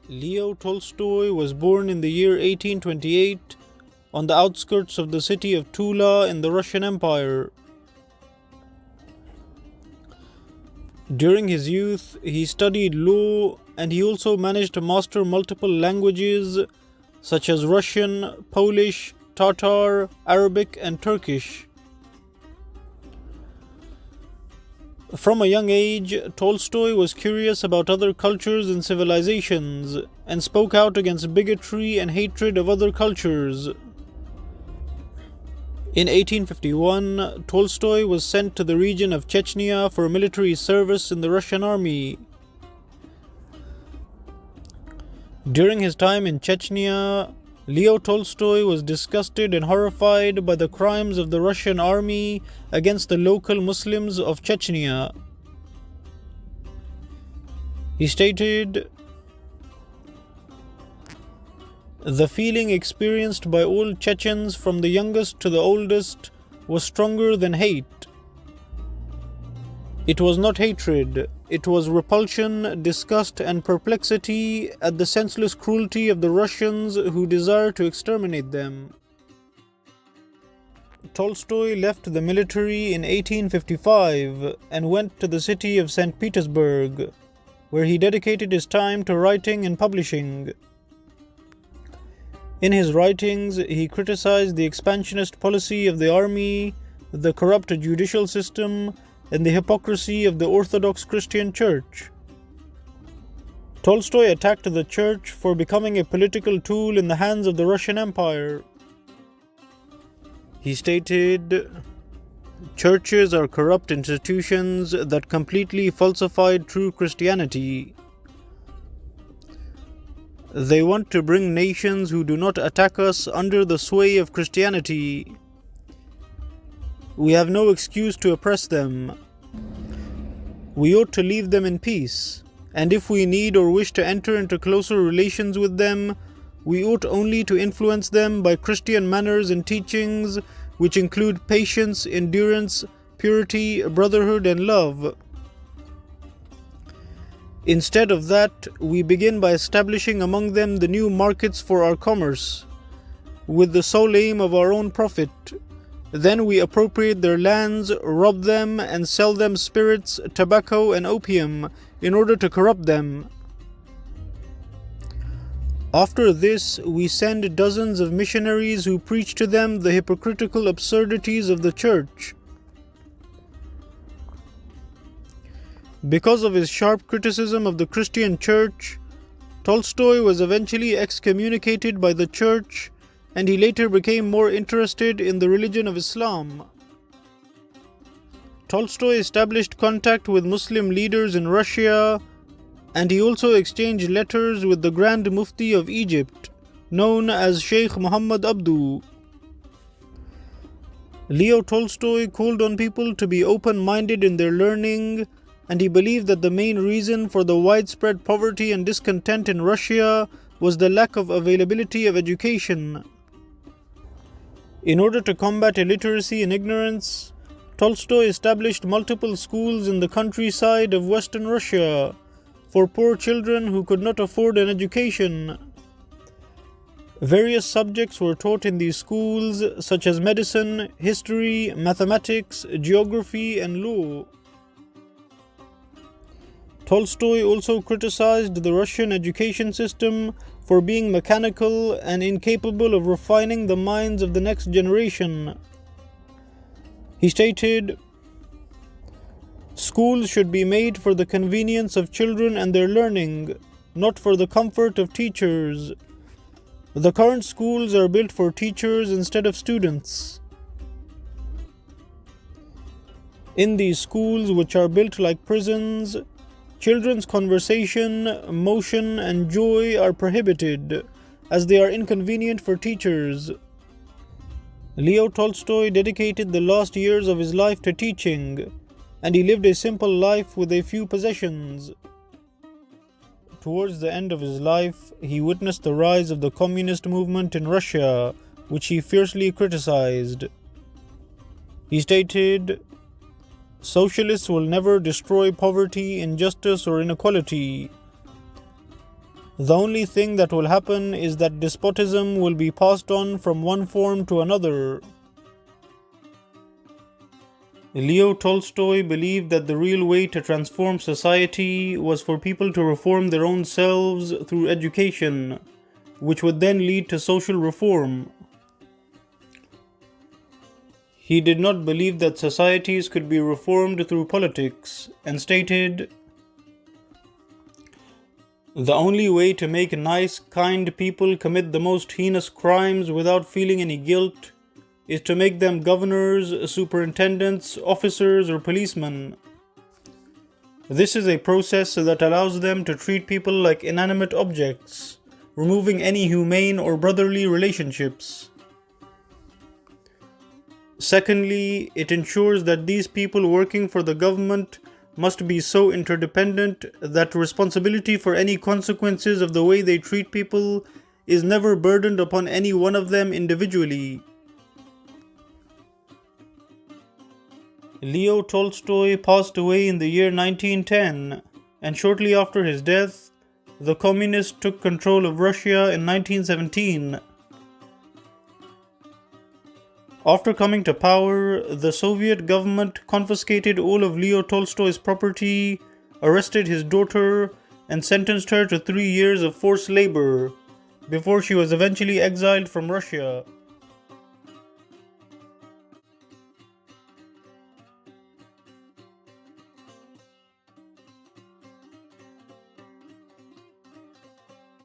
Leo Tolstoy was born in the year 1828 on the outskirts of the city of Tula in the Russian Empire. During his youth, he studied law, and he also managed to master multiple languages such as Russian, Polish, Tatar, Arabic, and Turkish. From a young age, Tolstoy was curious about other cultures and civilizations, and spoke out against bigotry and hatred of other cultures. In 1851, Tolstoy was sent to the region of Chechnya for military service in the Russian army. During his time in Chechnya, Leo Tolstoy was disgusted and horrified by the crimes of the Russian army against the local Muslims of Chechnya. He stated, "The feeling experienced by all Chechens from the youngest to the oldest was stronger than hate. It was not hatred, it was repulsion, disgust, and perplexity at the senseless cruelty of the Russians who desire to exterminate them." Tolstoy left the military in 1855 and went to the city of St. Petersburg, where he dedicated his time to writing and publishing. In his writings, he criticized the expansionist policy of the army, the corrupt judicial system, and the hypocrisy of the Orthodox Christian Church. Tolstoy attacked the Church for becoming a political tool in the hands of the Russian Empire. He stated, "Churches are corrupt institutions that completely falsified true Christianity. They want to bring nations who do not attack us under the sway of Christianity. We have no excuse to oppress them. We ought to leave them in peace, and if we need or wish to enter into closer relations with them, we ought only to influence them by Christian manners and teachings, which include patience, endurance, purity, brotherhood, and love. Instead of that, we begin by establishing among them the new markets for our commerce, with the sole aim of our own profit. Then we appropriate their lands, rob them, and sell them spirits, tobacco, and opium in order to corrupt them. After this, we send dozens of missionaries who preach to them the hypocritical absurdities of the Church." Because of his sharp criticism of the Christian Church, Tolstoy was eventually excommunicated by the Church, and he later became more interested in the religion of Islam. Tolstoy established contact with Muslim leaders in Russia, and he also exchanged letters with the Grand Mufti of Egypt, known as Sheikh Muhammad Abdu. Leo Tolstoy called on people to be open-minded in their learning, and he believed that the main reason for the widespread poverty and discontent in Russia was the lack of availability of education. In order to combat illiteracy and ignorance, Tolstoy established multiple schools in the countryside of Western Russia for poor children who could not afford an education. Various subjects were taught in these schools, such as medicine, history, mathematics, geography, and law. Tolstoy also criticized the Russian education system for being mechanical and incapable of refining the minds of the next generation. He stated, "Schools should be made for the convenience of children and their learning, not for the comfort of teachers. The current schools are built for teachers instead of students. In these schools, which are built like prisons, children's conversation, motion, and joy are prohibited, as they are inconvenient for teachers." Leo Tolstoy dedicated the last years of his life to teaching, and he lived a simple life with a few possessions. Towards the end of his life, he witnessed the rise of the communist movement in Russia, which he fiercely criticized. He stated, "Socialists will never destroy poverty, injustice, or inequality. The only thing that will happen is that despotism will be passed on from one form to another. Leo Tolstoy believed that the real way to transform society was for people to reform their own selves through education, which would then lead to social reform. He did not believe that societies could be reformed through politics, and stated, "The only way to make nice, kind people commit the most heinous crimes without feeling any guilt is to make them governors, superintendents, officers, or policemen. This is a process that allows them to treat people like inanimate objects, removing any humane or brotherly relationships. Secondly, it ensures that these people working for the government must be so interdependent that responsibility for any consequences of the way they treat people is never burdened upon any one of them individually." Leo Tolstoy passed away in the year 1910, and shortly after his death, the communists took control of Russia in 1917. After coming to power, the Soviet government confiscated all of Leo Tolstoy's property, arrested his daughter, and sentenced her to 3 years of forced labor, before she was eventually exiled from Russia.